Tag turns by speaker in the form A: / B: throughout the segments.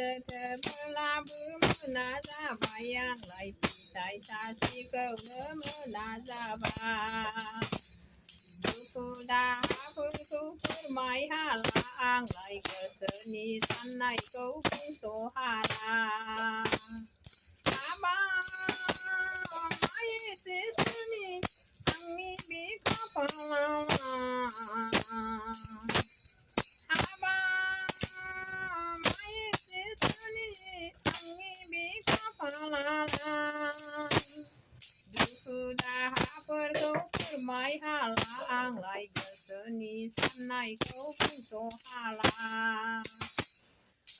A: गोसोथोबोलाबो मोना जाबाय आंलाय फिथाइ सासेखौनो मोना जाबाय दुखु दाहाफोरखौ फोरमायहाला आंलाय गोसोनि साननायखौ बुंस' हाला हाबाय एसे सुनि आंनि बे खाफालाव हाबाय एसे सुनि आंनि बे खाफालाव दुखु दाहाफोरखौ फोरमायहाला आंलाय गोसोनि साननायखौ बुंस' हाला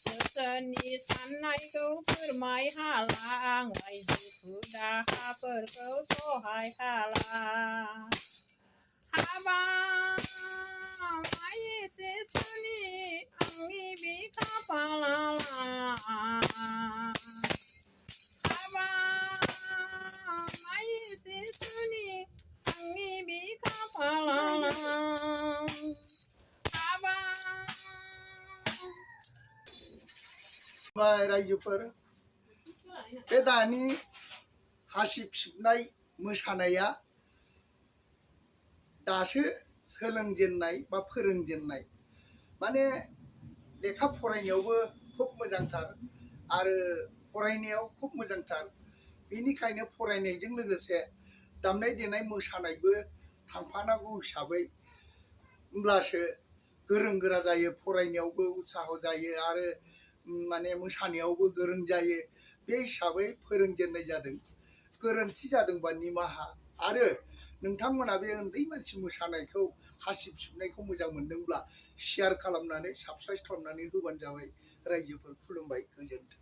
A: गोसोनि साननायखौ फोरमायहाला आंलाय दुखु दाहाफोरखौ सहाय हाला हाबाय एसे सुनि आंनि बे खाफालाव हाबाय एसे सुनि आंनि बे खाफालाव
B: रायजोफोर बे दानि हासिब सिबनाय मोसानाया दासो सोलोंजेननाय बा फोरोंजेननाय माने लेखा फरायनायावबो खुब मोजांथार आरो फरायनायाव खुब मोजांथार बेनिखायनो फरायनायजों लोगोसे दामनाय देनाय मोसानायबो थांफानांगौ हिसाबै होमब्लासो गोरों गोरा जायो फरायनायावबो उत्साह जायो आरो माने मोसानायावबो गोरों जायो बे हिसाबै फोरोंजेननाय जादों गोरोन्थि जादोंबा निमाहा आरो नोंथांमोना बे उन्दै मानसि मोसानायखौ हासिब सिबनायखौ मोजां मोनदोंब्ला शेयार खालामनानै साबस्क्राइब खालामनानै होबानो जाबाय रायजोफोर खुलुमबाय गोजोन्थों।